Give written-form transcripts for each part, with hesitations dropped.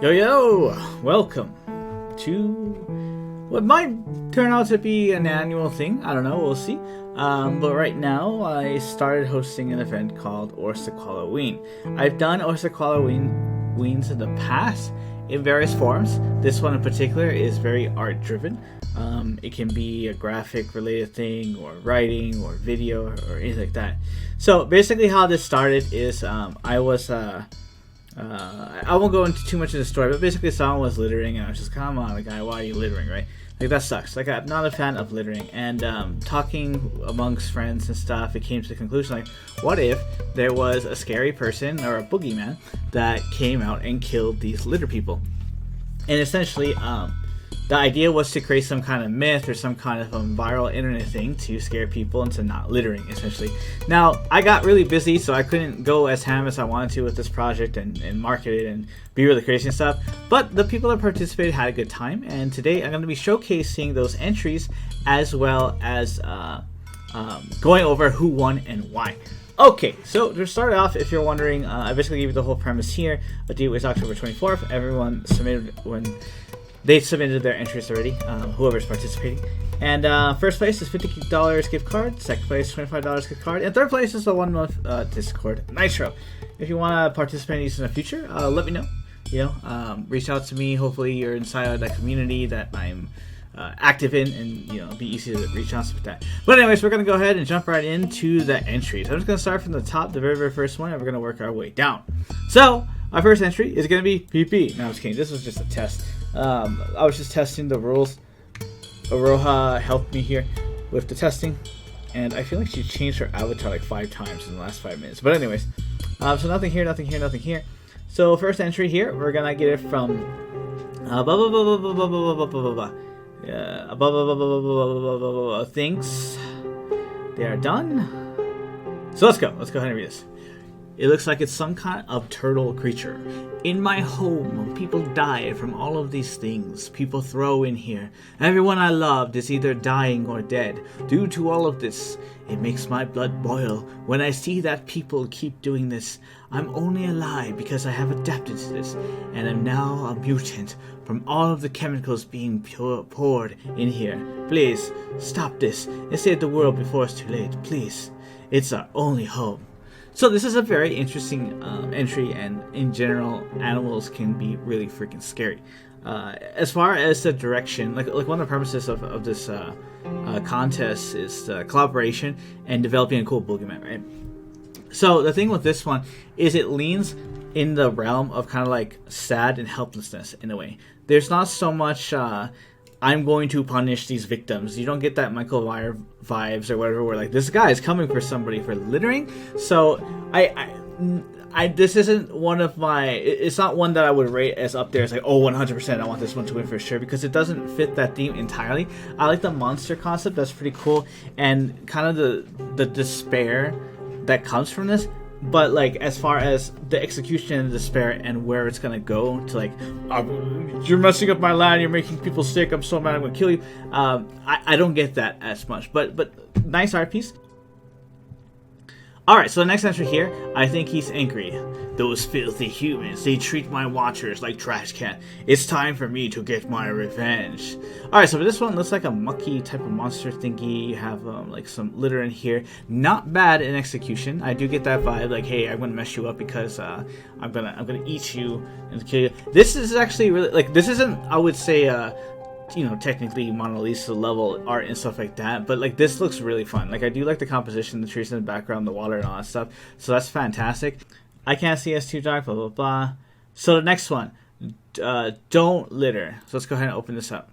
Yo, welcome to what might turn out to be an annual thing. I don't know, we'll see. But right now, I started hosting an event called Orscallaween. I've done Orscalławeens in the past in various forms. This one in particular is very art-driven. It can be a graphic-related thing, or writing, or video, or anything like that. So basically how this started is I won't go into too much of the story, but basically someone was littering, and I was just, come on, guy, why are you littering, right? Like, that sucks. Like, I'm not a fan of littering. And talking amongst friends and stuff, it came to the conclusion, like, what if there was a scary person, or a boogeyman, that came out and killed these litter people? And essentially, the idea was to create some kind of myth or some kind of viral internet thing to scare people into not littering, essentially. Now, I got really busy, so I couldn't go as ham as I wanted to with this project and market it and be really crazy and stuff. But the people that participated had a good time, and today I'm going to be showcasing those entries as well as going over who won and why. Okay, so to start off, if you're wondering, I basically gave you the whole premise here. The date was October 24th. Everyone submitted when they submitted their entries already, whoever's participating. And first place is $50 gift card, second place $25 gift card, and third place is a 1 month Discord Nitro. If you want to participate in these in the future, let me know. Reach out to me. Hopefully you're inside of that community that I'm active in, and it'll be easy to reach out with that. But anyways, we're going to go ahead and jump right into the entries. I'm just going to start from the top, the very first one, and we're going to work our way down. So our first entry is going to be PP. No, I was kidding. This was just a test. I was just testing the rules. Aroha helped me here with the testing, and I feel like she changed her avatar like 5 times in the last 5 minutes. But anyways, so nothing here, nothing here, nothing here. So first entry here, we're gonna get it from Abababababaabababba. Thanks. They are done. So let's go. Let's go ahead and read this. It looks like it's some kind of turtle creature. In my home, people die from all of these things people throw in here. Everyone I loved is either dying or dead. Due to all of this, it makes my blood boil when I see that people keep doing this. I'm only alive because I have adapted to this, and am now a mutant from all of the chemicals being poured in here. Please, stop this and save the world before it's too late. Please. It's our only hope. So this is a very interesting entry, and in general, animals can be really freaking scary. As far as the direction, like one of the premises of this contest is collaboration and developing a cool boogeyman, right? So the thing with this one is it leans in the realm of kind of like sad and helplessness in a way. There's not so much I'm going to punish these victims. You don't get that Michael Myers vibes or whatever, where like this guy is coming for somebody for littering. So I this isn't one of my. It's not one that I would rate as up there as like, oh, 100%. I want this one to win for sure, because it doesn't fit that theme entirely. I like the monster concept. That's pretty cool, and kind of the despair that comes from this. But like, as far as the execution and the despair and where it's gonna go to, like, you're messing up my land, you're making people sick, I'm so mad, I'm gonna kill you. I don't get that as much. But nice art piece. Alright, so the next entry here, I think he's angry. Those filthy humans, they treat my watchers like trash can. It's time for me to get my revenge. Alright, so this one looks like a mucky type of monster thingy. You have like some litter in here. Not bad in execution. I do get that vibe, like, hey, I'm gonna mess you up because I'm gonna eat you and kill you. This is actually really, like, this isn't, I would say, technically Mona Lisa level art and stuff like that, but like this looks really fun. Like, I do like the composition, the trees in the background, the water and all that stuff, so that's fantastic. I can't see us too dark, blah blah blah. So the next one, don't litter. So let's go ahead and open this up.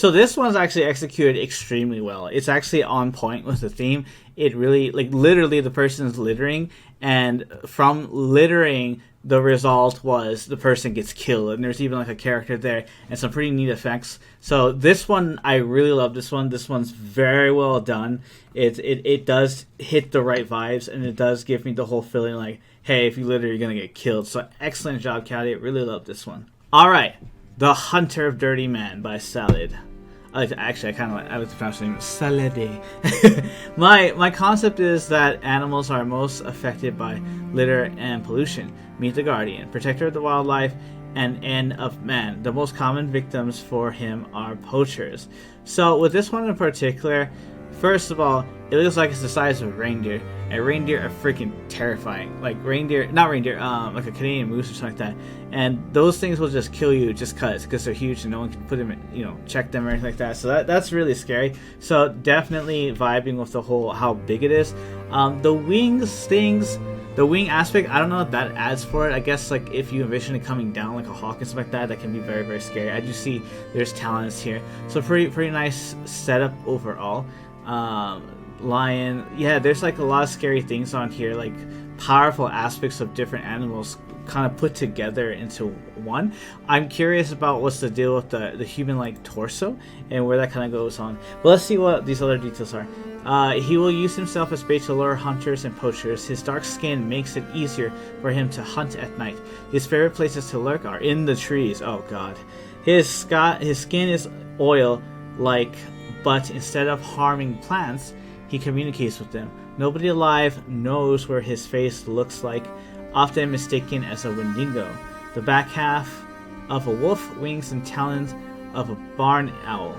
So this one's actually executed extremely well. It's actually on point with the theme. It really, like, literally the person is littering, and from littering the result was the person gets killed, and there's even like a character there and some pretty neat effects. So this one, I really love this one. This one's very well done. It does hit the right vibes, and it does give me the whole feeling like, hey, if you litter, you're gonna get killed. So excellent job, Cati. I really love this one. All right, The Hunter of Dirty Man by Salad. Actually, I like to pronounce the name Salade. My concept is that animals are most affected by litter and pollution. Meet the guardian, protector of the wildlife, and end of man. The most common victims for him are poachers. So with this one in particular, first of all, it looks like it's the size of a reindeer. And reindeer are freaking terrifying. Like like a Canadian moose or something like that. And those things will just kill you just because they're huge and no one can put them in, check them or anything like that. So that's really scary. So definitely vibing with the whole how big it is. The wing aspect, I don't know if that adds for it. I guess like if you envision it coming down like a hawk and stuff like that, that can be very, very scary. I do see there's talents here. So pretty nice setup overall. Lion, yeah, there's like a lot of scary things on here, like powerful aspects of different animals kind of put together into one. I'm curious about what's the deal with the human-like torso and where that kind of goes on. But let's see what these other details are. He will use himself as bait to lure hunters and poachers. His dark skin makes it easier for him to hunt at night. His favorite places to lurk are in the trees. Oh god. His skin is oil-like, but instead of harming plants, he communicates with them. Nobody alive knows where his face looks like, often mistaken as a Wendigo. The back half of a wolf, wings and talons of a barn owl.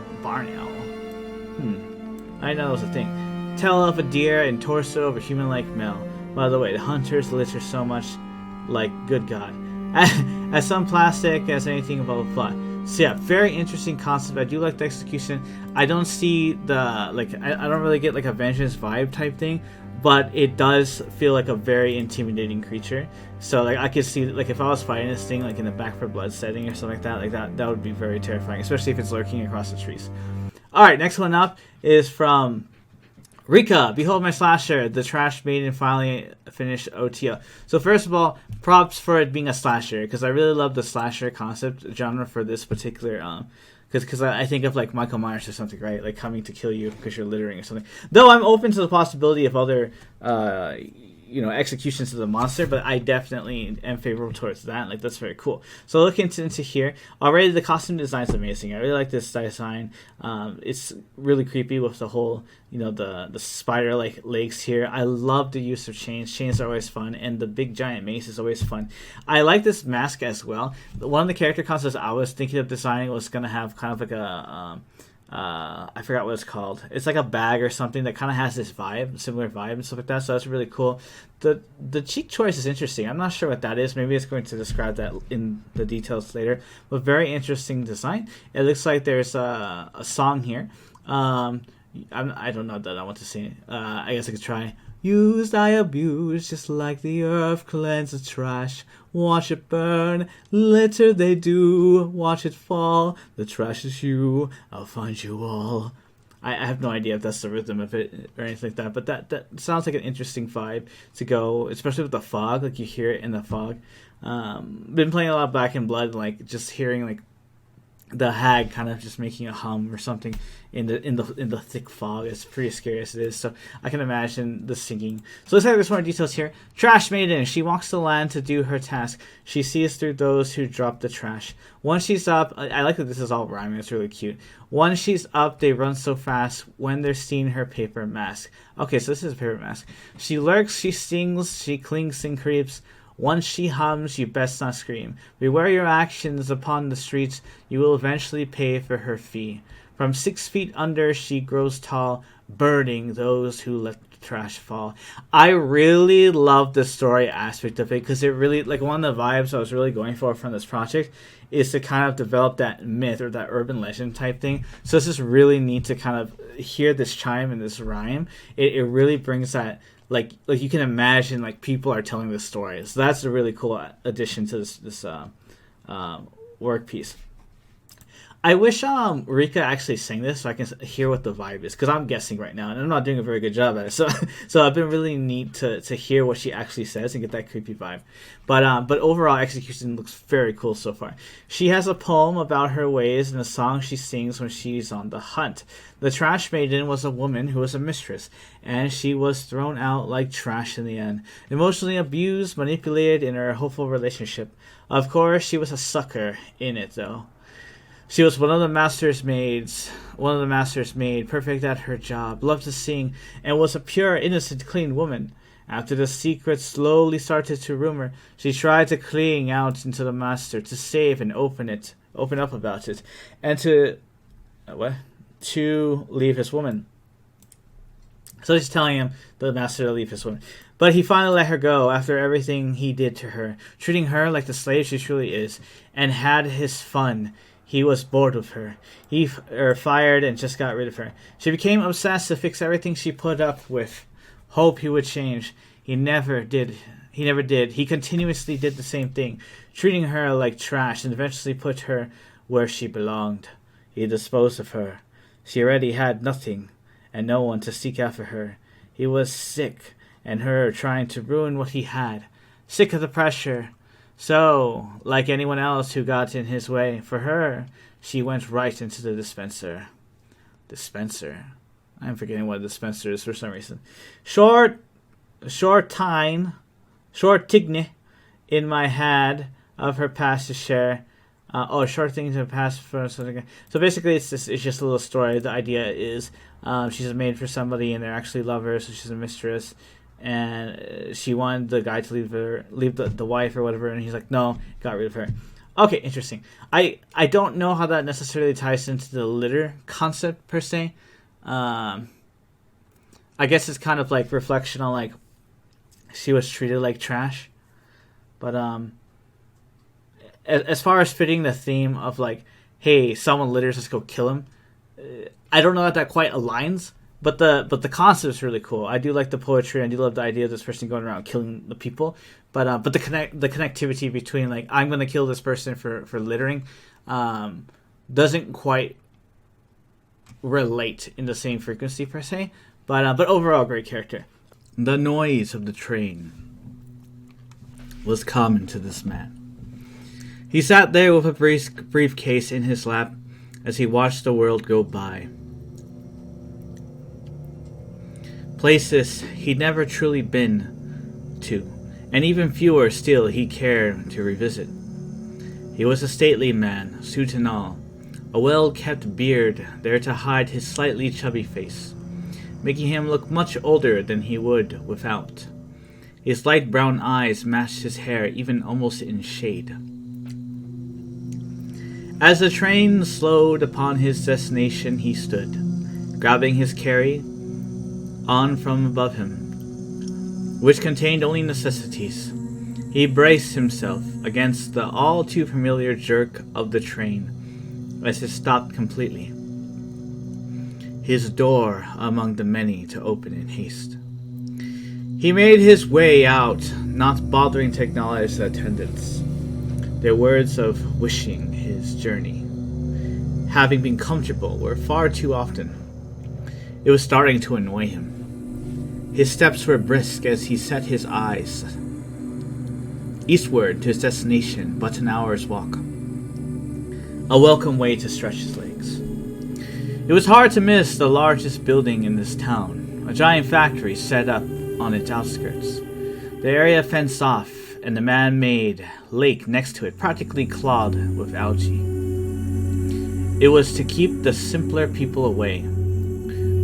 I didn't know that was a thing. Tail of a deer and torso of a human-like male. By the way, the hunters litter so much, like, good god. As some plastic as anything, blah blah blah. So yeah, very interesting concept. I do like the execution. I don't see I don't really get like a vengeance vibe type thing, but it does feel like a very intimidating creature. So like I could see like if I was fighting this thing like in the Back for Blood setting or something like that would be very terrifying, especially if it's lurking across the trees. All right, next one up is from Rika, Behold My Slasher, the trash maiden finally finished OTO. So first of all, props for it being a slasher, because I really love the slasher concept genre for this particular, because I think of like Michael Myers or something, right? Like coming to kill you because you're littering or something. Though I'm open to the possibility of other, executions of the monster, but I definitely am favorable towards that. Like that's very cool. So looking into here, already the costume design is amazing. I really like this design. It's really creepy with the whole, the spider like legs here. I love the use of chains. Chains are always fun, and the big giant mace is always fun. I like this mask as well. One of the character concepts I was thinking of designing was gonna have kind of like a I forgot what it's called. It's like a bag or something that kind of has this vibe, similar vibe and stuff like that. So that's really cool. The cheek choice is interesting. I'm not sure what that is. Maybe it's going to describe that in the details later. But very interesting design. It looks like there's a song here. I don't know that I want to sing it. I guess I could try. Used, I abuse, just like the earth cleanses trash. Watch it burn, litter they do. Watch it fall, the trash is you. I'll find you all. I have no idea if that's the rhythm of it or anything like that, but that sounds like an interesting vibe to go, especially with the fog, like you hear it in the fog. Been playing a lot of Back in Blood, like just hearing like the hag kind of just making a hum or something in the thick fog. It's pretty scary as it is, so I can imagine the singing. So let's have some more details here. Trash maiden, she walks the land to do her task. She sees through those who drop the trash. Once she's up, I like that this is all rhyming, it's really cute. Once she's up, they run so fast when they're seeing her paper mask. Okay, so this is a paper mask. She lurks, she stings, she clings and creeps. Once she hums, you best not scream. Beware your actions upon the streets, you will eventually pay for her fee. From 6 feet under, she grows tall, burning those who let the trash fall. I really love the story aspect of it, because it really, like, one of the vibes I was really going for from this project is to kind of develop that myth or that urban legend type thing. So it's just really neat to kind of hear this chime and this rhyme. It really brings that, like you can imagine, like, people are telling this story. So that's a really cool addition to this work piece. I wish Rika actually sang this so I can hear what the vibe is, because I'm guessing right now and I'm not doing a very good job at it. So I've been really neat to hear what she actually says and get that creepy vibe. But overall execution looks very cool so far. She has a poem about her ways and a song she sings when she's on the hunt. The trash maiden was a woman who was a mistress, and she was thrown out like trash in the end. Emotionally abused, manipulated in her hopeful relationship. Of course, she was a sucker in it though. She was one of the master's maids, perfect at her job, loved to sing, and was a pure, innocent, clean woman. After the secret slowly started to rumor, she tried to cling out into the master to save and open up about it, and to leave his woman. So she's telling him, the master, to leave his woman. But he finally let her go after everything he did to her, treating her like the slave she truly is, and had his fun. He was bored with her. He fired and just got rid of her. She became obsessed to fix everything she put up with. Hope he would change. He never did. He continuously did the same thing, treating her like trash, and eventually put her where she belonged. He disposed of her. She already had nothing, and no one to seek after her. He was sick, and her trying to ruin what he had. Sick of the pressure. So, like anyone else who got in his way, for her, she went right into the dispenser. Dispenser? I'm forgetting what a dispenser is for some reason. Short tigne in my head of her past to share. Short things in the past for something. So basically, it's just a little story. The idea is she's a maid for somebody, and they're actually lovers, so she's a mistress. And she wanted the guy to leave the wife or whatever, and he's like, no, got rid of her. Okay, interesting. I don't know how that necessarily ties into the litter concept per se. I guess it's kind of like reflection on like she was treated like trash. But as far as fitting the theme of like, hey, someone litters, let's go kill him. I don't know that quite aligns. But the concept is really cool. I do like the poetry. I do love the idea of this person going around killing the people. But the connectivity between like, I'm going to kill this person for littering doesn't quite relate in the same frequency per se. But overall, great character. The noise of the train was common to this man. He sat there with a briefcase in his lap as he watched the world go by. Places he'd never truly been to, and even fewer still he cared to revisit. He was a stately man, suit and all, a well-kept beard there to hide his slightly chubby face, making him look much older than he would without. His light brown eyes matched his hair even almost in shade. As the train slowed upon his destination, he stood, grabbing his carry on from above him, which contained only necessities. He braced himself against the all too familiar jerk of the train as it stopped completely, his door among the many to open in haste. He made his way out, not bothering to acknowledge the attendants, their words of wishing his journey, having been comfortable, were far too often. It was starting to annoy him. His steps were brisk as he set his eyes eastward to his destination, but an hour's walk. A welcome way to stretch his legs. It was hard to miss the largest building in this town, a giant factory set up on its outskirts. The area fenced off, and the man-made lake next to it practically clogged with algae. It was to keep the simpler people away,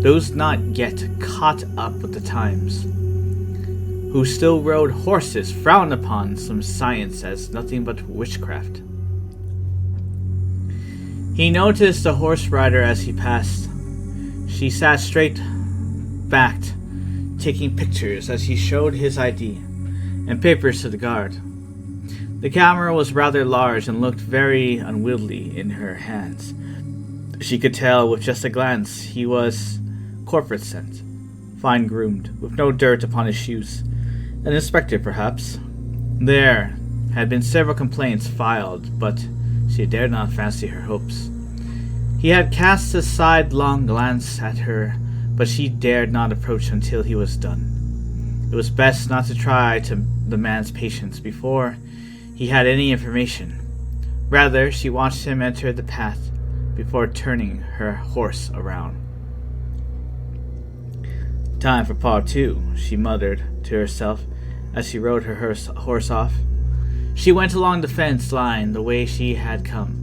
those not yet caught up with the times, who still rode horses frowned upon some science as nothing but witchcraft. He noticed the horse rider as he passed. She sat straight-backed, taking pictures as he showed his ID and papers to the guard. The camera was rather large and looked very unwieldy in her hands. She could tell with just a glance he was corporate scent, fine-groomed, with no dirt upon his shoes. An inspector, perhaps. There had been several complaints filed, but she dared not fancy her hopes. He had cast a sidelong glance at her, but she dared not approach until he was done. It was best not to try to the man's patience before he had any information. Rather, she watched him enter the path before turning her horse around. "Time for part 2, she muttered to herself as she rode her horse off. She went along the fence line the way she had come,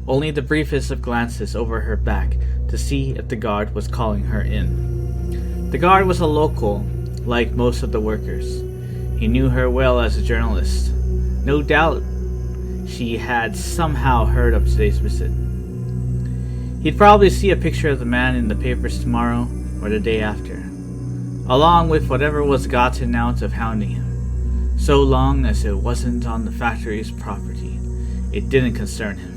only the briefest of glances over her back to see if the guard was calling her in. The guard was a local, like most of the workers. He knew her well as a journalist. No doubt she had somehow heard of today's visit. He'd probably see a picture of the man in the papers tomorrow or the day after, along with whatever was gotten out of hounding him. So long as it wasn't on the factory's property, it didn't concern him.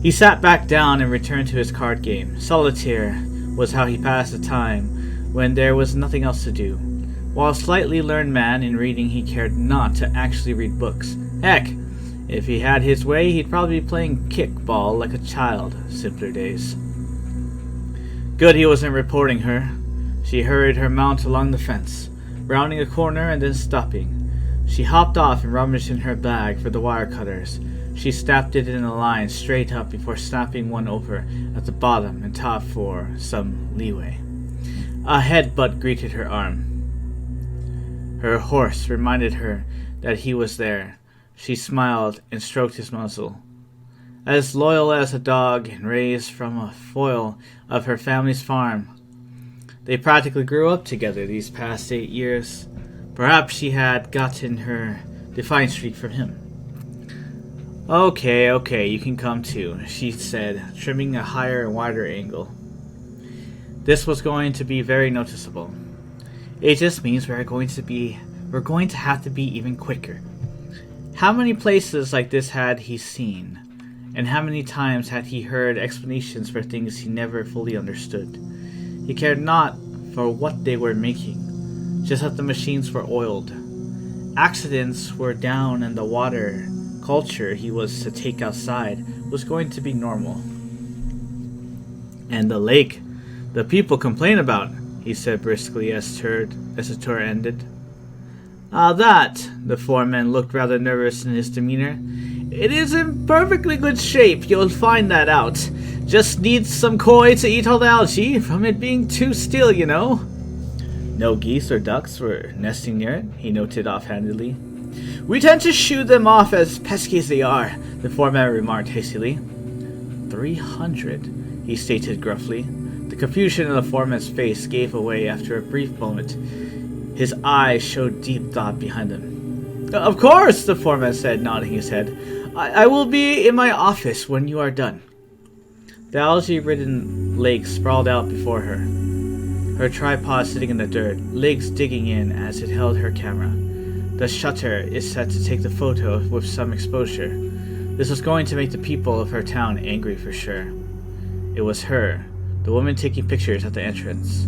He sat back down and returned to his card game. Solitaire was how he passed the time when there was nothing else to do. While a slightly learned man in reading, he cared not to actually read books. Heck, if he had his way, he'd probably be playing kickball like a child. Simpler days. Good he wasn't reporting her. She hurried her mount along the fence, rounding a corner and then stopping. She hopped off and rummaged in her bag for the wire cutters. She snapped it in a line straight up before snapping one over at the bottom and top for some leeway. A headbutt greeted her arm. Her horse reminded her that he was there. She smiled and stroked his muzzle. As loyal as a dog and raised from a foal of her family's farm. They practically grew up together these past 8 years. Perhaps she had gotten her defiant streak from him. Okay, you can come too, she said, trimming a higher and wider angle. This was going to be very noticeable. It just means we're going to have to be even quicker. How many places like this had he seen? And how many times had he heard explanations for things he never fully understood? He cared not for what they were making, just that the machines were oiled. Accidents were down and the water culture he was to take outside was going to be normal. And the lake, the people complain about, he said briskly as the tour ended. That, the foreman looked rather nervous in his demeanor. It is in perfectly good shape, you'll find that out. Just needs some koi to eat all the algae from it being too still, you know. No geese or ducks were nesting near it, he noted offhandedly. We tend to shoo them off as pesky as they are, the foreman remarked hastily. 300, he stated gruffly. The confusion in the foreman's face gave way after a brief moment. His eyes showed deep thought behind them. Of course, the foreman said, nodding his head. I will be in my office when you are done. The algae-ridden lake sprawled out before her, her tripod sitting in the dirt, legs digging in as it held her camera. The shutter is set to take the photo with some exposure. This was going to make the people of her town angry for sure. It was her, the woman taking pictures at the entrance.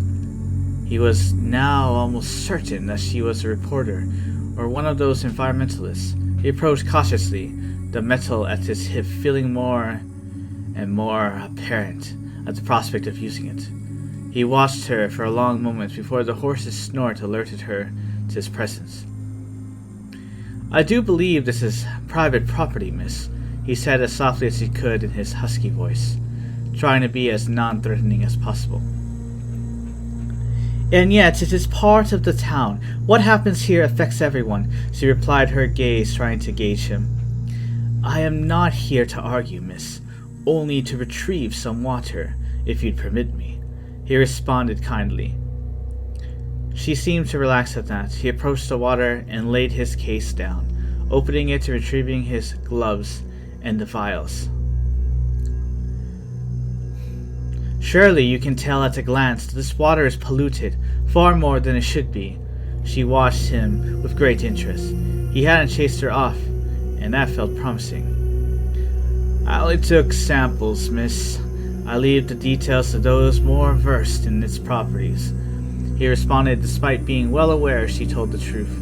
He was now almost certain that she was a reporter or one of those environmentalists. He approached cautiously, the metal at his hip feeling more and more apparent at the prospect of using it. He watched her for a long moment before the horse's snort alerted her to his presence. I do believe this is private property, miss, he said as softly as he could in his husky voice, trying to be as non-threatening as possible. And yet, it is part of the town. What happens here affects everyone, she replied, her gaze trying to gauge him. I am not here to argue, miss, only to retrieve some water, if you'd permit me, he responded kindly. She seemed to relax at that. He approached the water and laid his case down, opening it and retrieving his gloves and the vials. Surely you can tell at a glance that this water is polluted, far more than it should be. She watched him with great interest. He hadn't chased her off, and that felt promising. I only took samples, miss. I leave the details to those more versed in its properties, he responded, despite being well aware she told the truth.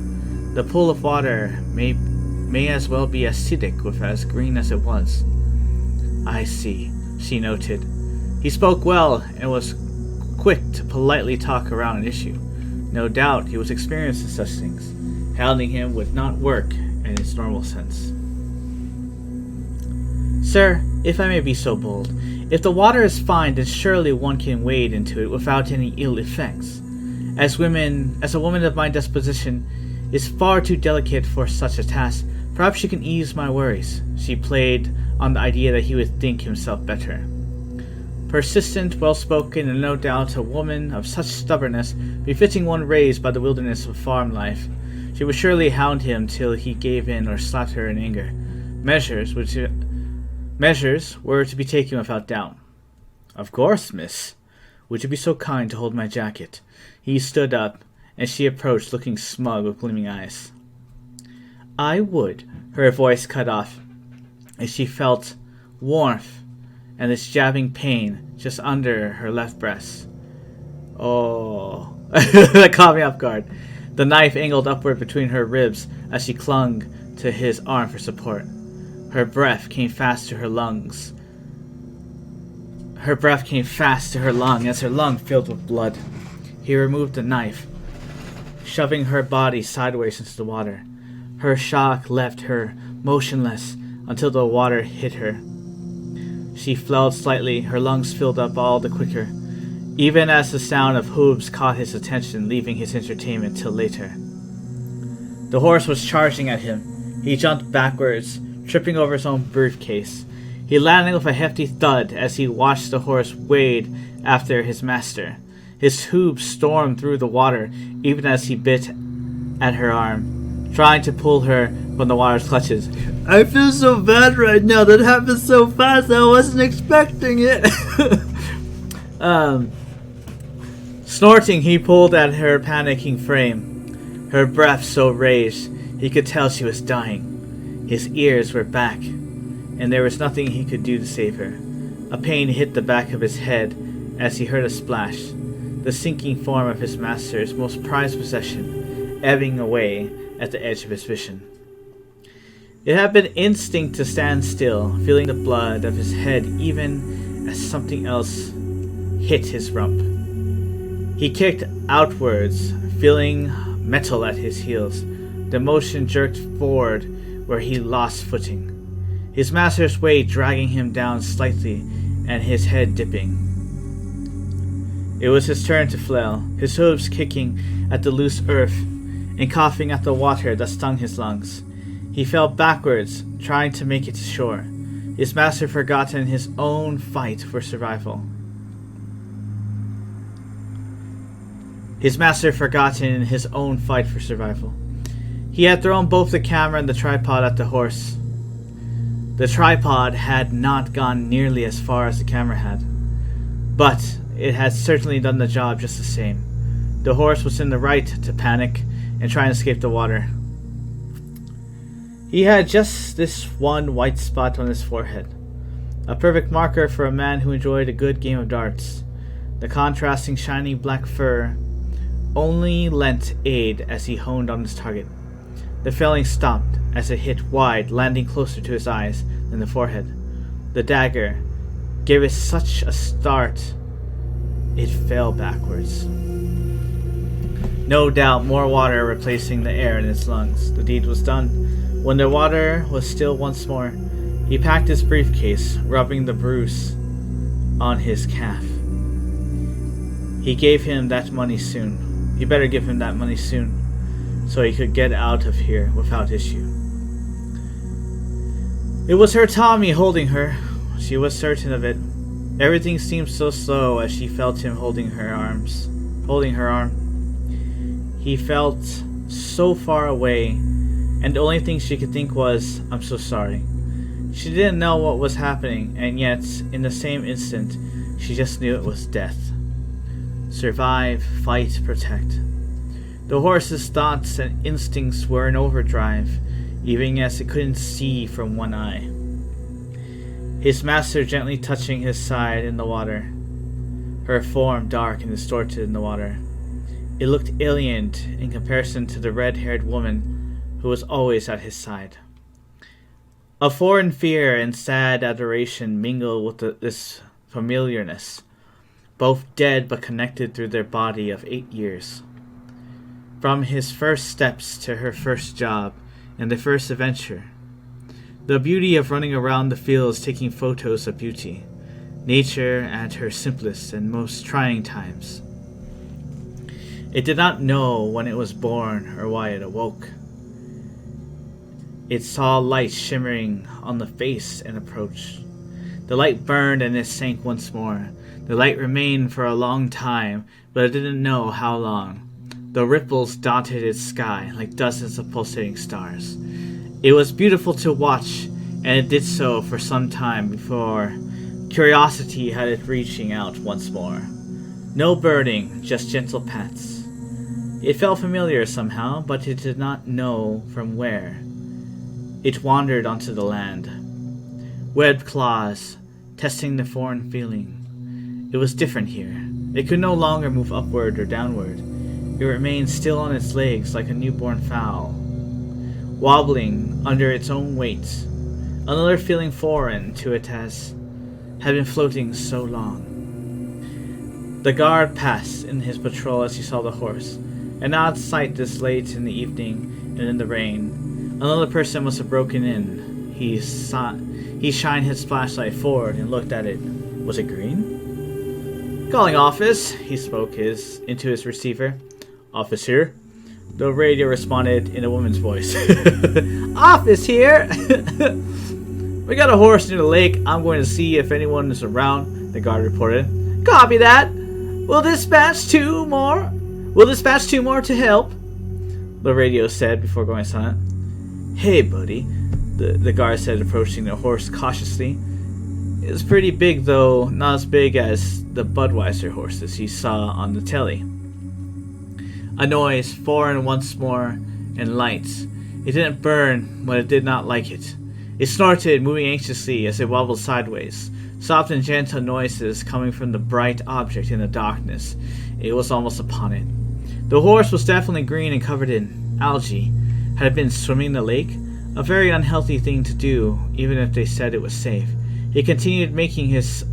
The pool of water may as well be acidic with as green as it was. I see. she noted. He spoke well and was quick to politely talk around an issue. No doubt he was experienced in such things. Handling him would not work in its normal sense. Sir, if I may be so bold, if the water is fine, then surely one can wade into it without any ill effects. As a woman of my disposition is far too delicate for such a task, perhaps you can ease my worries. She played on the idea that he would think himself better. Persistent, well-spoken, and no doubt a woman of such stubbornness, befitting one raised by the wilderness of farm life, she would surely hound him till he gave in or slapped her in anger. Measures were to be taken without doubt. Of course, miss. Would you be so kind to hold my jacket? He stood up, and she approached, looking smug with gleaming eyes. I would, her voice cut off, as she felt warmth and this jabbing pain just under her left breast. Oh, that caught me off guard. The knife angled upward between her ribs as she clung to his arm for support. Her breath came fast to her lungs. Her breath came fast to her lung as her lung filled with blood. He removed the knife, shoving her body sideways into the water. Her shock left her motionless until the water hit her. She flowed slightly, her lungs filled up all the quicker, even as the sound of hooves caught his attention, leaving his entertainment till later. The horse was charging at him. He jumped backwards, tripping over his own briefcase. He landed with a hefty thud as he watched the horse wade after his master. His hooves stormed through the water, even as he bit at her arm, trying to pull her from the water's clutches. I feel so bad right now. That happened so fast. I wasn't expecting it. Snorting, he pulled at her panicking frame. Her breath so raised, he could tell she was dying. His ears were back, and there was nothing he could do to save her. A pain hit the back of his head as he heard a splash, the sinking form of his master's most prized possession, ebbing away at the edge of his vision. It had been instinct to stand still, feeling the blood of his head even as something else hit his rump. He kicked outwards, feeling metal at his heels. The motion jerked forward where he lost footing, his master's weight dragging him down slightly and his head dipping. It was his turn to flail, his hooves kicking at the loose earth and coughing at the water that stung his lungs. He fell backwards, trying to make it to shore, his master forgotten his own fight for survival. He had thrown both the camera and the tripod at the horse. The tripod had not gone nearly as far as the camera had, but it had certainly done the job just the same. The horse was in the right to panic and try and escape the water. He had just this one white spot on his forehead, a perfect marker for a man who enjoyed a good game of darts. The contrasting shiny black fur only lent aid as he honed on his target. The felling stopped as it hit wide, landing closer to his eyes than the forehead. The dagger gave it such a start, it fell backwards. No doubt more water replacing the air in his lungs. The deed was done. When the water was still once more, he packed his briefcase, rubbing the bruise on his calf. He gave him that money soon. He better give him that money soon, so he could get out of here without issue. It was her Tommy holding her. She was certain of it. Everything seemed so slow as she felt him holding her arm. He felt so far away, and the only thing she could think was, I'm so sorry. She didn't know what was happening, and yet, in the same instant, she just knew it was death. Survive, fight, protect. The horse's thoughts and instincts were in overdrive, even as it couldn't see from one eye. His master gently touching his side in the water, her form dark and distorted in the water. It looked alien in comparison to the red-haired woman who was always at his side. A foreign fear and sad adoration mingle with this familiarness, both dead but connected through their body of 8 years. From his first steps to her first job and their first adventure. The beauty of running around the fields taking photos of beauty. Nature at her simplest and most trying times. It did not know when it was born or why it awoke. It saw light shimmering on the face and approached. The light burned and it sank once more. The light remained for a long time, but it didn't know how long. The ripples dotted its sky like dozens of pulsating stars. It was beautiful to watch, and it did so for some time before curiosity had it reaching out once more. No birding, just gentle pats. It felt familiar somehow, but it did not know from where. It wandered onto the land. Webbed claws, testing the foreign feeling. It was different here. It could no longer move upward or downward. It remained still on its legs like a newborn fowl, wobbling under its own weight. Another feeling foreign to it as had been floating so long. The guard passed in his patrol as he saw the horse, an odd sight this late in the evening and in the rain. Another person must have broken in. He shined his flashlight forward and looked at it. Was it green? Calling office, he spoke into his receiver. Office here? The radio responded in a woman's voice. Office here! We got a horse near the lake. I'm going to see if anyone is around, the guard reported. Copy that. We'll dispatch two more to help, the radio said before going silent. Hey, buddy, the guard said, approaching the horse cautiously. It's pretty big, though not as big as the Budweiser horses he saw on the telly. A noise, foreign once more, and light. It didn't burn, but it did not like it. It snorted, moving anxiously as it wobbled sideways. Soft and gentle noises coming from the bright object in the darkness. It was almost upon it. The horse was definitely green and covered in algae. Had it been swimming in the lake? A very unhealthy thing to do, even if they said it was safe. He continued making his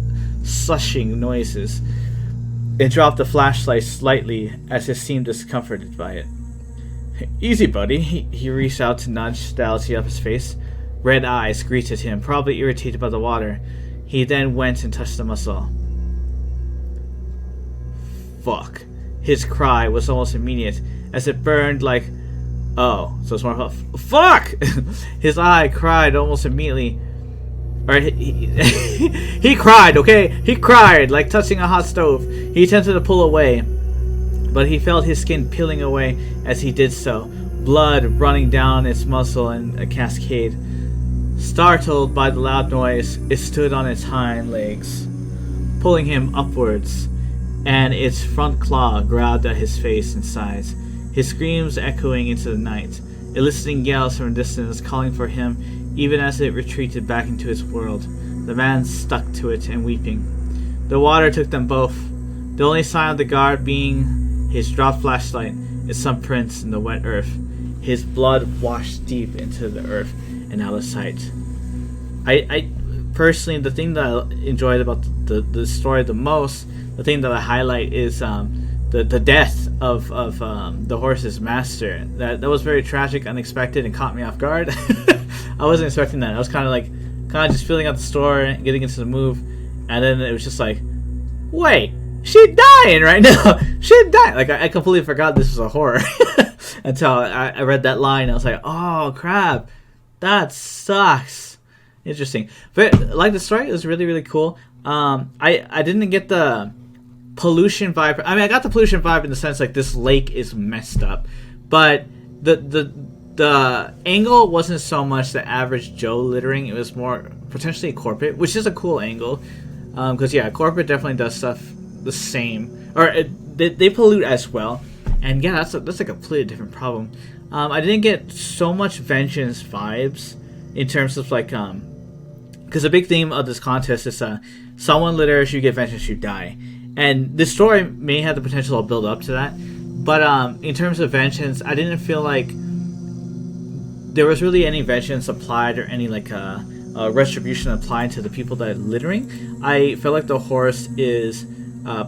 slushing noises. It dropped the flashlight slightly as it seemed discomforted by it. Easy, buddy. He reached out to nudge the algae up his face. Red eyes greeted him, probably irritated by the water. He then went and touched the muzzle. Fuck. His cry was almost immediate, as it burned like... Oh, so it's more about... Fuck! His eye cried almost immediately. Alright, he cried, okay? He cried, like touching a hot stove. He attempted to pull away, but he felt his skin peeling away as he did so. Blood running down its muzzle in a cascade. Startled by the loud noise, it stood on its hind legs, pulling him upwards, and its front claw grabbed at his face and sides. His screams echoing into the night, eliciting yells from a distance calling for him even as it retreated back into its world. The man stuck to it and weeping. The water took them both, the only sign of the guard being his dropped flashlight and some prints in the wet earth. His blood washed deep into the earth and out of sight. I personally, the thing that I enjoyed about the story the most, the thing that I highlight is the death of the horse's master. That was very tragic, unexpected, and caught me off guard. I wasn't expecting that. I was kind of just filling out the story, getting into the move, and then it was just like, wait, she's dying right now. She's dying. Like I completely forgot this was a horror until I read that line. And I was like, oh crap, that sucks. Interesting, but like the story, it was really really cool. I didn't get the pollution vibe. I mean, I got the pollution vibe in the sense like this lake is messed up, but the angle wasn't so much the average Joe littering. It was more potentially corporate, which is a cool angle, because yeah, corporate definitely does stuff the same, or they pollute as well, and yeah, that's a completely different problem. I didn't get so much vengeance vibes in terms of like because the big theme of this contest is someone litters, you get vengeance, you die. And this story may have the potential to build up to that, but in terms of vengeance, I didn't feel like there was really any vengeance applied or any like retribution applied to the people that are littering. I feel like the horse is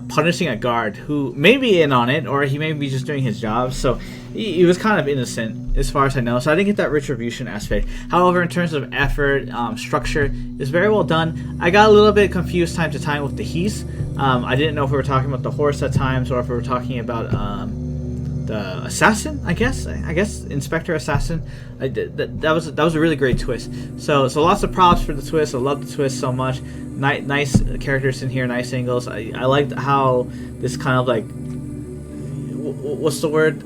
punishing a guard who may be in on it, or he may be just doing his job. So he was kind of innocent as far as I know. So I didn't get that retribution aspect. However, in terms of effort, structure, it's very well done. I got a little bit confused time to time with the he's. I didn't know if we were talking about the horse at times or if we were talking about the assassin. I guess Inspector Assassin. That was a really great twist. So lots of props for the twist. I love the twist so much. Nice characters in here, nice angles. I liked how this kind of like, what's the word?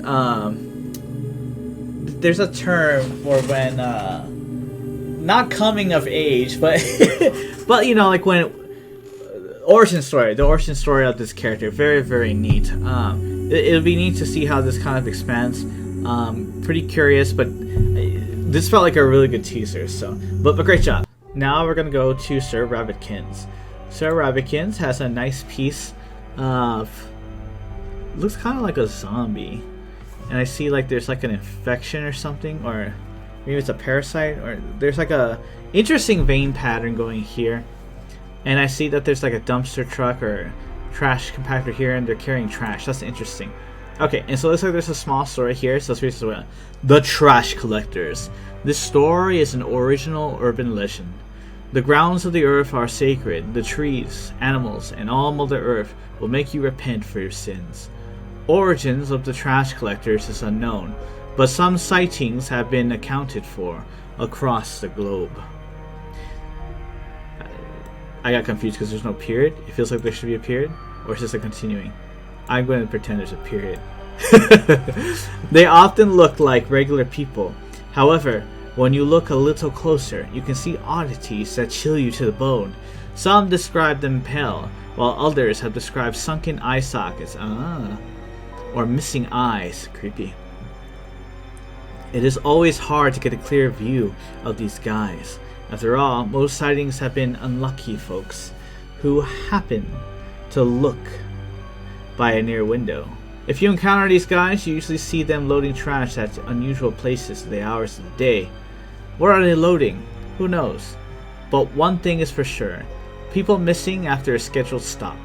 There's a term for when not coming of age, but but you know, like when the origin story of this character, very, very neat. It'll be neat to see how this kind of expands. Pretty curious, but this felt like a really good teaser. So, but great job. Now we're gonna go to Sir Rabbitkins. Sir Rabbitkins has a nice piece of, looks kind of like a zombie, and I see like there's like an infection or something, or maybe it's a parasite, or there's like a interesting vein pattern going here, and I see that there's like a dumpster truck or trash compactor here, and they're carrying trash. That's interesting. Okay, and so it looks like there's a small story here. So let's read this one. The Trash Collectors. This story is an original urban legend. The grounds of the earth are sacred. The trees, animals, and all Mother Earth will make you repent for your sins. Origins of the Trash Collectors is unknown, but some sightings have been accounted for across the globe. I got confused because there's no period. It feels like there should be a period, or is this a continuing? I'm going to pretend there's a period. They often look like regular people. However, when you look a little closer, you can see oddities that chill you to the bone. Some describe them pale, while others have described sunken eye sockets, or missing eyes. Creepy. It is always hard to get a clear view of these guys. After all, most sightings have been unlucky folks who happen to look by a near window. If you encounter these guys, you usually see them loading trash at unusual places at the hours of the day. What are they loading? Who knows? But one thing is for sure. People missing after a scheduled stop.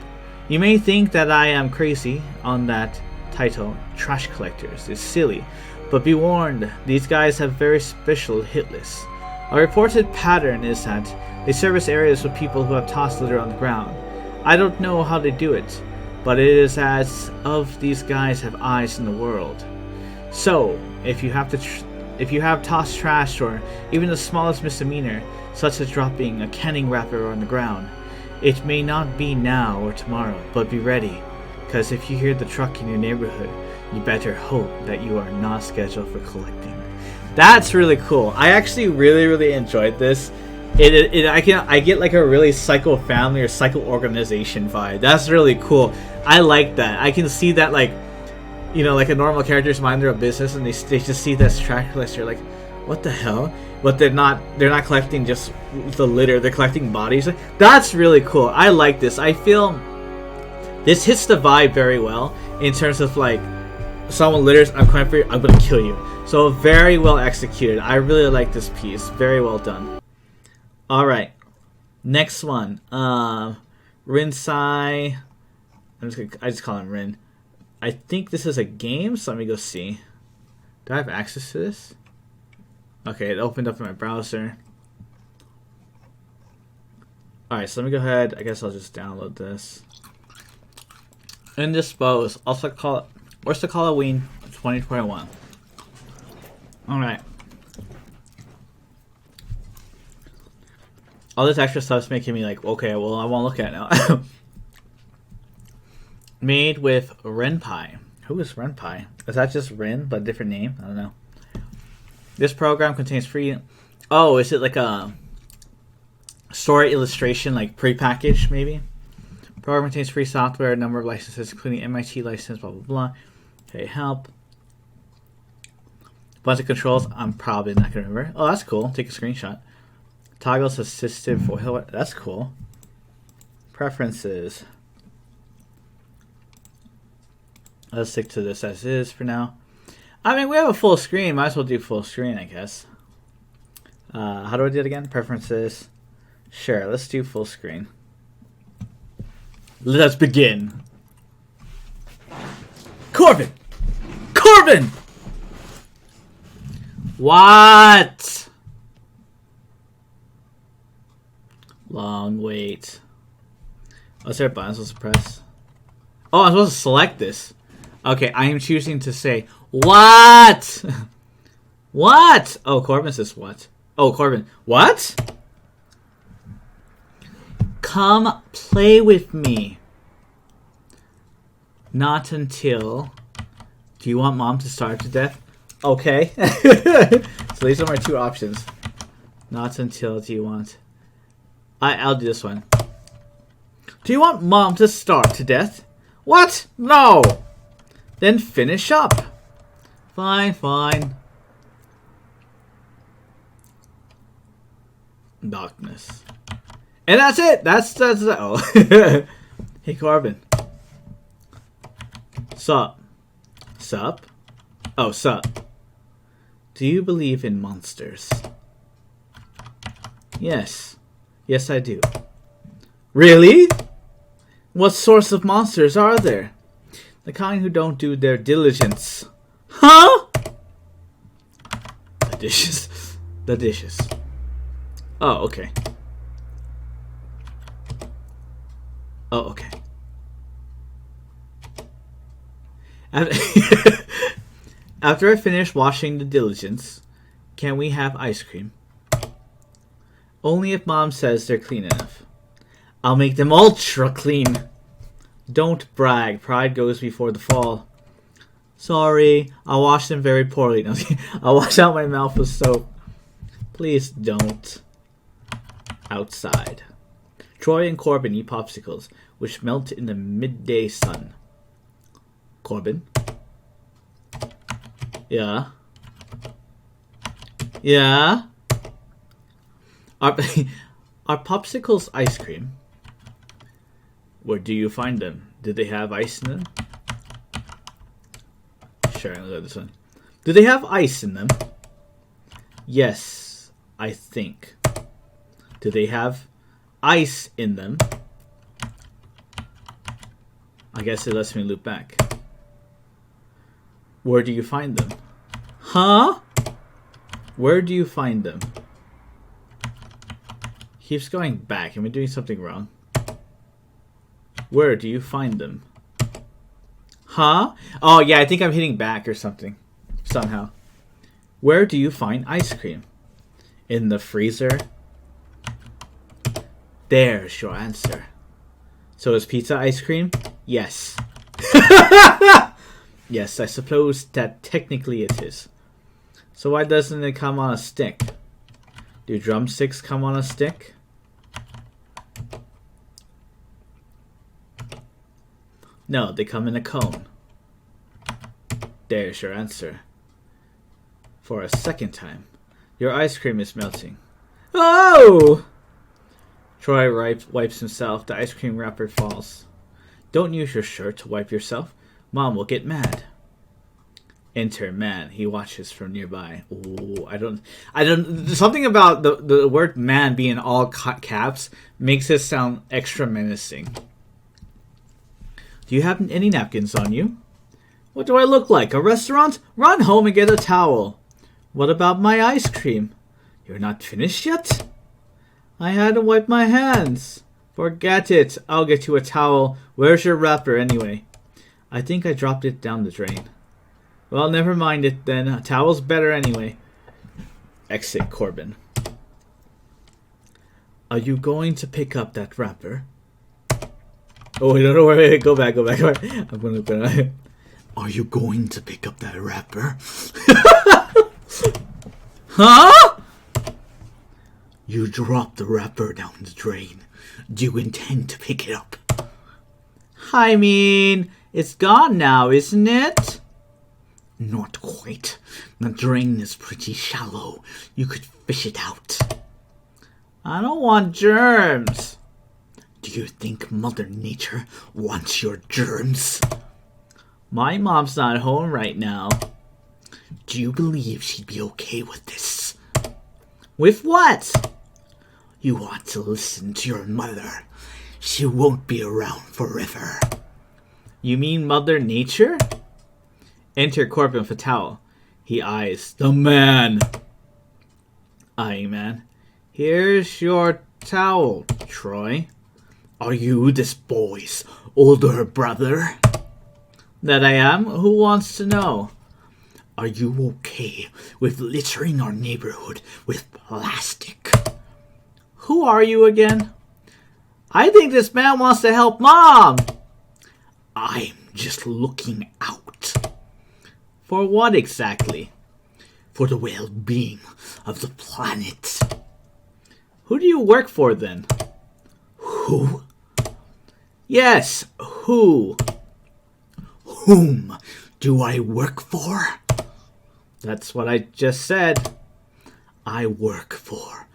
You may think that I am crazy on that title, Trash Collectors. It's silly. But be warned, these guys have very special hit lists. A reported pattern is that they service areas with people who have tossed litter on the ground. I don't know how they do it, but it is as of these guys have eyes in the world. So, if you have tossed trash or even the smallest misdemeanor, such as dropping a canning wrapper on the ground, it may not be now or tomorrow, but be ready, because if you hear the truck in your neighborhood, you better hope that you are not scheduled for collecting. That's really cool. I actually really enjoyed this. I get like a really psycho family or psycho organization vibe. That's really cool. I like that. I can see that, like, you know, like a normal character's mind their own business and they just see this trash collector, like, what the hell? But they're not collecting just the litter. They're collecting bodies. That's really cool. I like this. I feel this hits the vibe very well in terms of like, someone litters, I'm coming for you, I'm gonna kill you. So very well executed. I really like this piece. Very well done. Alright. Next one. Rinsai. I just call him Rin. I think this is a game, so let me go see. Do I have access to this? Okay, it opened up in my browser. Alright, so let me go ahead. I guess I'll just download this. Indispose. Also call it Orscallaween 2021. Alright. All this extra stuff's making me like, okay, well, I want to look at it now. Made with Renpai. Who is Renpai? Is that just Ren, but a different name? I don't know. This program contains free... Oh, is it like a story illustration, like pre-packaged, maybe? Program contains free software, a number of licenses, including MIT license, blah, blah, blah. Okay, help. Bunch of controls. I'm probably not going to remember. Oh, that's cool. Take a screenshot. Toggles assistive foil. That's cool. Preferences. Let's stick to this as is for now. I mean, we have a full screen. Might as well do full screen, I guess. How do I do it again? Preferences. Sure, let's do full screen. Let's begin. Corbin! Corbin! What? Long wait. Oh, is there a button I'm supposed to press? Oh, I'm supposed to select this. Okay, I am choosing to say, what? What? Oh, Corbin says what? Oh, Corbin. What? Come play with me. Not until... Do you want mom to starve to death? Okay. So these are my two options. Not until... Do you want... I'll do this one. Do you want mom to starve to death? What? No! Then finish up. Fine, fine. Darkness. And that's it! That's oh. Hey, Corbin. Sup? Sup? Oh, sup. Do you believe in monsters? Yes. Yes, I do. Really? What sorts of monsters are there? The kind who don't do their diligence. Huh? The dishes. The dishes. Oh, okay. Oh, okay. After I finish washing the diligence, can we have ice cream? Only if mom says they're clean enough. I'll make them ultra clean. Don't brag. Pride goes before the fall. Sorry, I'll wash them very poorly. No, I'll wash out my mouth with soap. Please don't. Outside. Troy and Corbin eat popsicles, which melt in the midday sun. Corbin? Yeah? Yeah? Are popsicles ice cream? Where do you find them? Did they have ice in them? Sure, I'll go this one. Do they have ice in them? Yes, I think. Do they have ice in them? I guess it lets me loop back. Where do you find them? Huh? Where do you find them? Keeps going back. Am I doing something wrong? Where do you find them? Huh? Oh, yeah, I think I'm hitting back or something. Somehow. Where do you find ice cream? In the freezer? There's your answer. So is pizza ice cream? Yes. Yes, I suppose that technically it is. So why doesn't it come on a stick? Do drumsticks come on a stick? No, they come in a cone. There's your answer. For a second time. Your ice cream is melting. Oh! Troy wipes himself. The ice cream wrapper falls. Don't use your shirt to wipe yourself. Mom will get mad. Enter man. He watches from nearby. Ooh, I don't. Something about the word man being all caps makes it sound extra menacing. Do you have any napkins on you? What do I look like? A restaurant? Run home and get a towel. What about my ice cream? You're not finished yet? I had to wipe my hands. Forget it. I'll get you a towel. Where's your wrapper anyway? I think I dropped it down the drain. Well, never mind it then. A towel's better anyway. Exit Corbin. Are you going to pick up that wrapper? Oh, no, wait, go back. I'm gonna. Are you going to pick up that wrapper? Huh? You dropped the wrapper down the drain. Do you intend to pick it up? I mean, it's gone now, isn't it? Not quite. The drain is pretty shallow. You could fish it out. I don't want germs. Do you think Mother Nature wants your germs? My mom's not home right now. Do you believe she'd be okay with this? With what? You want to listen to your mother. She won't be around forever. You mean Mother Nature? Enter Corbin with a towel. He eyes the man. Eyeing man. Here's your towel, Troy. Are you this boy's older brother? That I am? Who wants to know? Are you okay with littering our neighborhood with plastic? Who are you again? I think this man wants to help Mom. I'm just looking out. For what exactly? For the well-being of the planet. Who do you work for then? Who? Yes, who? Whom do I work for? That's what I just said. I work for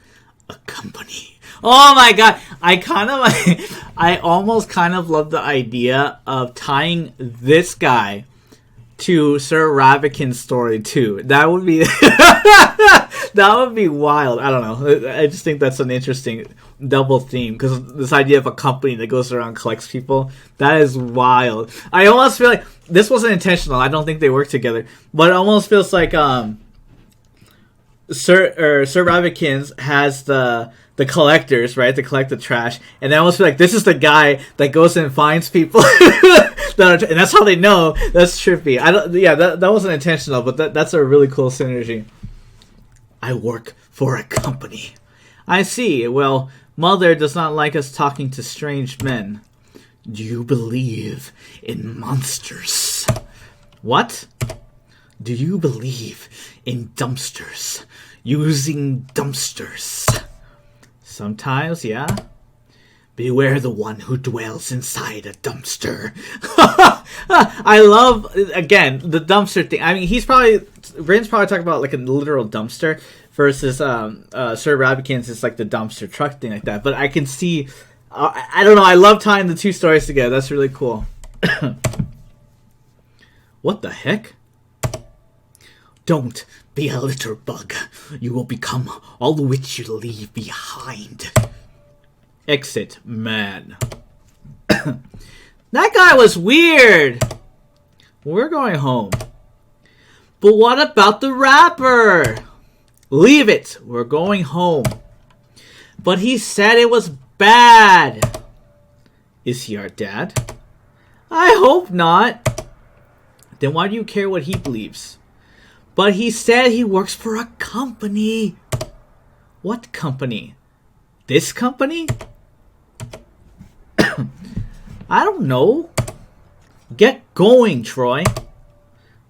a company. Oh my god! I almost kind of love the idea of tying this guy to Sir Ravikin's story too. That would be that would be wild. I don't know. I just think that's an interesting double theme, because this idea of a company that goes around and collects people, that is wild. I almost feel like this wasn't intentional. I don't think they work together, but it almost feels like Sir Ravikins has the collectors, right? To collect the trash, and I almost feel like this is the guy that goes and finds people, and that's how they know. That's trippy. That wasn't intentional, but that's a really cool synergy. I work for a company. I see. Well, Mother does not like us talking to strange men. Do you believe in monsters? What? Do you believe in dumpsters? Using dumpsters? Sometimes, yeah. Beware the one who dwells inside a dumpster. I love, again, the dumpster thing. I mean, Brandon's probably talking about like a literal dumpster versus Sir Rabbikins is like the dumpster truck thing like that. But I can see, I don't know, I love tying the two stories together. That's really cool. What the heck? Don't be a litter bug. You will become all which you leave behind. Exit, man. That guy was weird. We're going home. But what about the rapper? Leave it. We're going home. But he said it was bad. Is he our dad? I hope not. Then why do you care what he believes? But he said he works for a company. What company? This company? I don't know. Get going, Troy.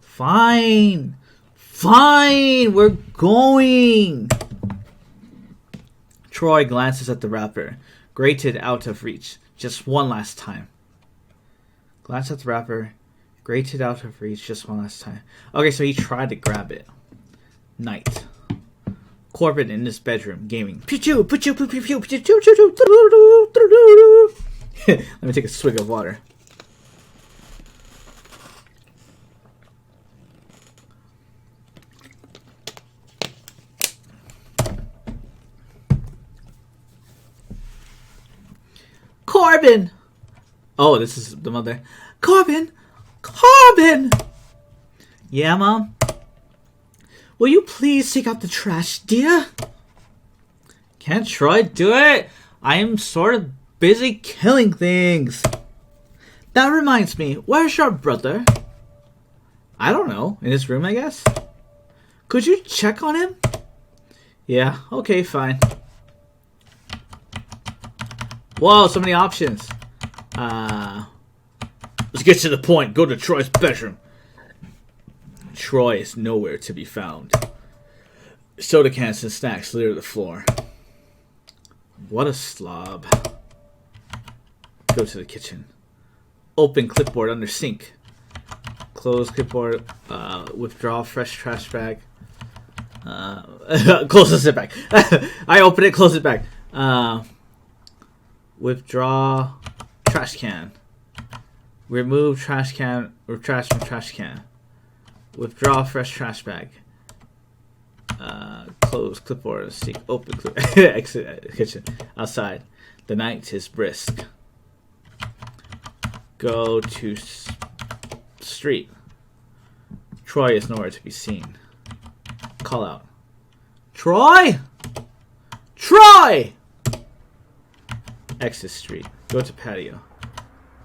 Fine. Fine, we're going. Troy glances at the wrapper, grated out of reach. Just one last time. Glance at the wrapper, grated out of reach just one last time. Okay, so he tried to grab it. Night. Corbin in his bedroom, gaming. Let me take a swig of water. Corbin! Oh, this is the mother. Corbin! Corbin! Yeah, Mom? Will you please take out the trash, dear? Can't Troy do it? I am sort of busy killing things. That reminds me, where's your brother? I don't know. In his room, I guess? Could you check on him? Yeah, okay, fine. Whoa, so many options. Let's get to the point. Go to Troy's bedroom. Troy is nowhere to be found. Soda cans and snacks litter the floor. What a slob. Go to the kitchen. Open clipboard under sink. Close clipboard. Withdraw fresh trash bag. Close the zip bag. I open it, close it back. Withdraw trash can. Remove trash can or trash from trash can. Withdraw fresh trash bag. Close clipboard. Seek open exit kitchen. Outside. The night is brisk. Go to street. Troy is nowhere to be seen. Call out. Troy! Troy! Exit street. Go to patio.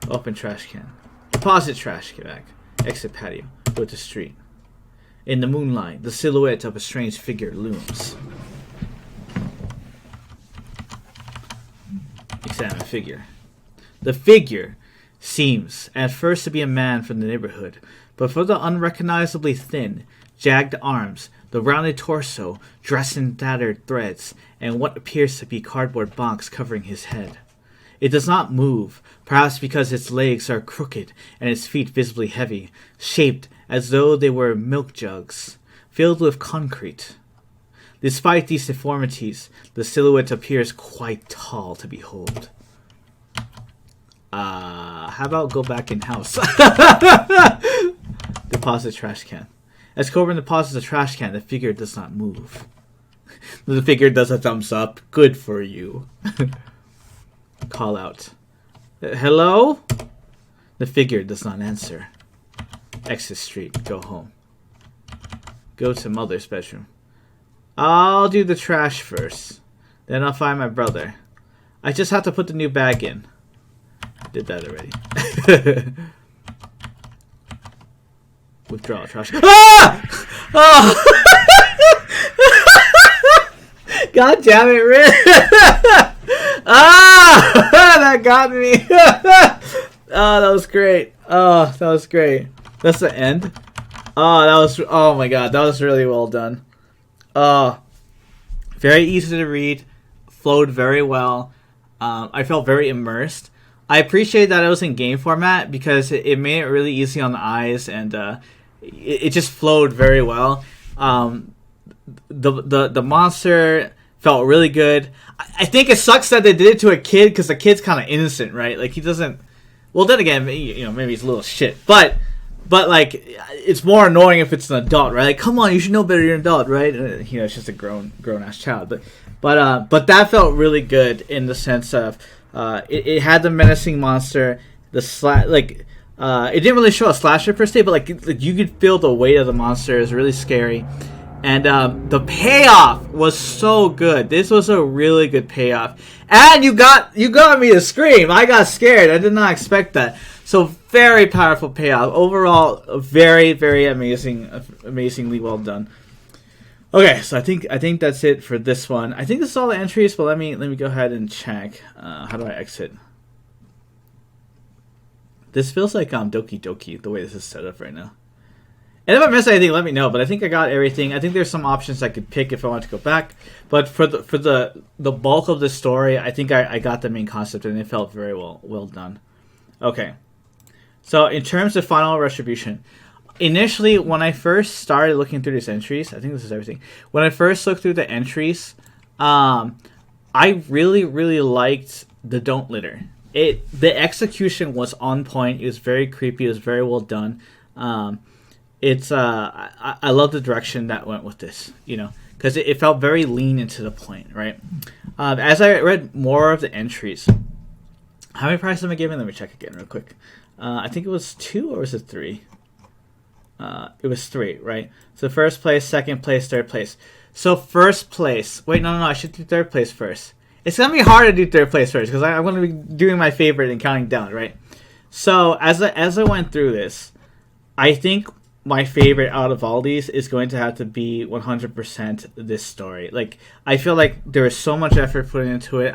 Open trash can. Deposit trash bag. Exit patio. Go to street. In the moonlight, the silhouette of a strange figure looms. Examine figure. The figure seems at first to be a man from the neighborhood, but for the unrecognizably thin, jagged arms, the rounded torso, dressed in tattered threads, and what appears to be cardboard box covering his head. It does not move, perhaps because its legs are crooked and its feet visibly heavy, shaped as though they were milk jugs, filled with concrete. Despite these deformities, the silhouette appears quite tall to behold. How about go back in house? Deposit trash can. As Corbin deposits the trash can, the figure does not move. The figure does a thumbs up. Good for you. Call out. Hello? The figure does not answer. Exit street. Go home. Go to mother's bedroom. I'll do the trash first. Then I'll find my brother. I just have to put the new bag in. Did that already. Withdraw trash. Ah! Oh! God damn it, Rin! Ah! That got me! Oh, that was great. Oh, that was great. That's the end? Oh, that was... Oh my god, that was really well done. Very easy to read. Flowed very well. I felt very immersed. I appreciate that it was in game format because it made it really easy on the eyes, and it just flowed very well. The monster felt really good. I think it sucks that they did it to a kid because the kid's kind of innocent, right? Like, he doesn't... Well, then again, you know, maybe he's a little shit. But like, it's more annoying if it's an adult, right? Like, come on, you should know better, you're an adult, right? You know, it's just a grown-ass child. But that felt really good in the sense of... It had the menacing monster, it didn't really show a slasher per se, but like you could feel the weight of the monster. It was really scary, and the payoff was so good. This was a really good payoff, and you got me to scream. I got scared. I did not expect that. So very powerful payoff. Overall, very, very amazingly well done. Okay, so I think that's it for this one. I think this is all the entries, but let me go ahead and check. How do I exit? This feels like Doki Doki, the way this is set up right now. And if I missed anything, let me know. But I think I got everything. I think there's some options I could pick if I want to go back. But for the bulk of the story, I think I got the main concept, and it felt very well done. Okay, so in terms of final retribution. Initially, when I first started looking through these entries, I think this is everything. When I first looked through the entries, I really, really liked the Don't Litter. The execution was on point. It was very creepy. It was very well done. I love the direction that went with this, you know, because it felt very lean and to the point, right? As I read more of the entries, how many prizes am I giving? Let me check again real quick. I think it was 2 or was it 3? It was 3, right? So first place, second place, third place. So first place. Wait, no, I should do third place first. It's gonna be hard to do third place first because I'm gonna be doing my favorite and counting down, right? So as I went through this, I think my favorite out of all these is going to have to be 100% this story. Like, I feel like there was so much effort put into it.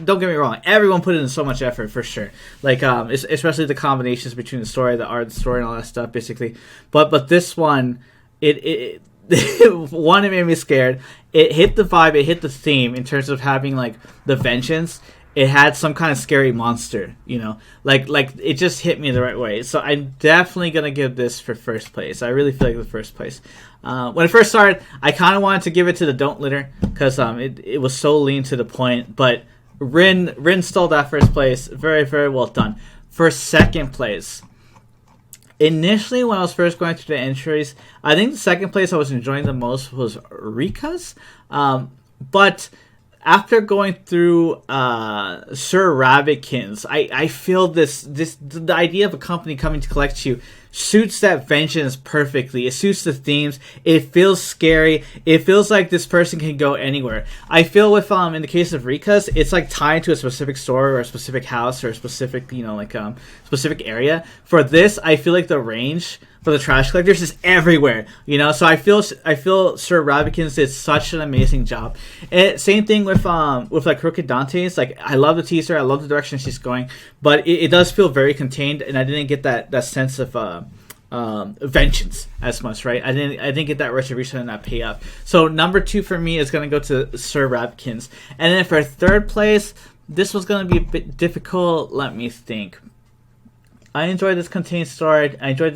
Don't get me wrong, everyone put in so much effort for sure. Like, especially the combinations between the story, the art, the story, and all that stuff, basically. But this one, it one, it made me scared. It hit the vibe, it hit the theme in terms of having like the vengeance. It had some kind of scary monster, you know, like it just hit me the right way. So I'm definitely gonna give this for first place. I really feel like the first place. When it first started, I kind of wanted to give it to the Don't Litter because it was so lean to the point. But Rin stole that first place. Very, very well done. For second place, initially when I was first going through the entries, I think the second place I was enjoying the most was Rika's. But after going through Sir Rabbitkin's, I feel the idea of a company coming to collect you suits that vengeance perfectly. It suits the themes. It feels scary. It feels like this person can go anywhere. I feel with in the case of Rika's, it's like tied to a specific store or a specific house or a specific specific area. For this, I feel like the range for the trash collectors is everywhere, so I feel Sir Rabbitkin's did such an amazing job. Same thing with like Crooked Dante's. Like, I love the teaser, I love the direction she's going, but it does feel very contained, and I didn't get that sense of vengeance as much, right? I didn't get that retribution and that payoff. So number 2 for me is going to go to Sir Rabbitkin's. And then for third place, this was going to be a bit difficult. Let me think. I enjoyed this contained story. I do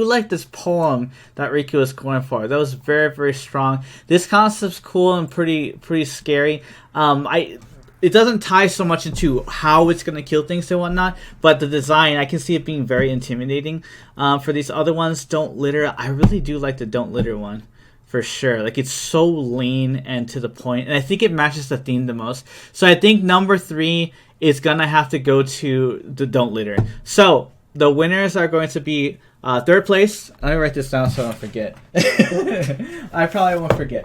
like this poem that Riku was going for. That was very, very strong. This concept's cool and pretty scary. It doesn't tie so much into how it's going to kill things and whatnot, but the design, I can see it being very intimidating. For these other ones, Don't Litter, I really do like the Don't Litter one, for sure. Like, it's so lean and to the point, and I think it matches the theme the most. So I think number 3 is going to have to go to the Don't Litter. So the winners are going to be third place. Let me write this down so I don't forget. I probably won't forget.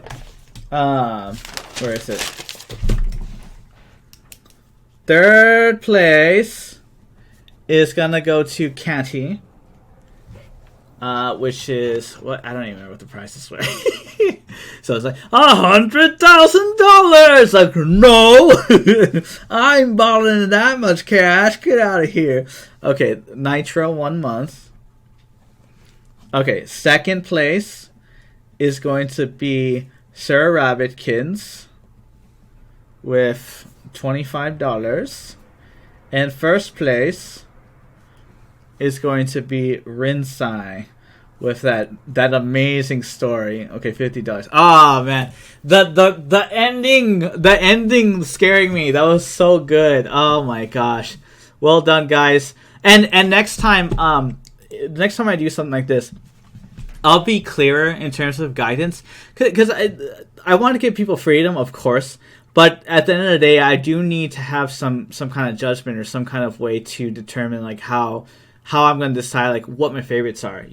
Where is it? Third place is gonna go to Cati, which is what, I don't even remember what the prices were. So it's like $100,000. Like, no, I'm balling that much cash. Get out of here. Okay, Nitro 1 month. Okay, second place is going to be Sir Rabbitkin's with $25, and first place is going to be Rinsai with that amazing story. Okay, $50. Oh man, the ending scaring me. That was so good. Oh my gosh, well done, guys. And next time I do something like this, I'll be clearer in terms of guidance, because I want to give people freedom, of course. But at the end of the day, I do need to have some kind of judgment or some kind of way to determine like how I'm going to decide like what my favorites are,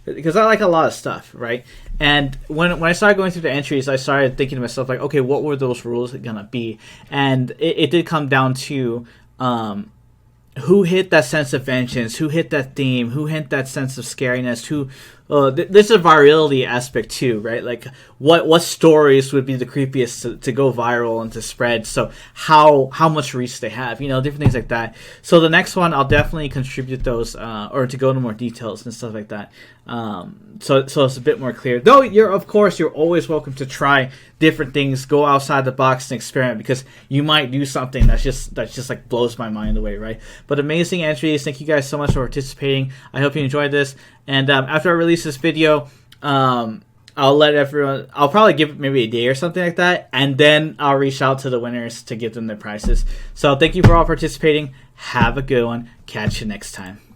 because I like a lot of stuff, right? And when I started going through the entries, I started thinking to myself like, okay, what were those rules going to be? And it did come down to who hit that sense of vengeance, who hit that theme, who hit that sense of scariness, who there's a virality aspect too, right? Like what stories would be the creepiest to go viral and to spread, so how much reach they have, different things like that. So the next one I'll definitely contribute those or to go into more details and stuff like that, so it's a bit more clear. Though you're always welcome to try different things, go outside the box and experiment, because you might do something that's just like blows my mind away, right? But amazing entries. Thank you guys so much for participating. I hope you enjoyed this, and after I release this video, I'll let everyone, I'll probably give it maybe a day or something like that, and then I'll reach out to the winners to give them their prizes. So thank you for all participating. Have a good one. Catch you next time.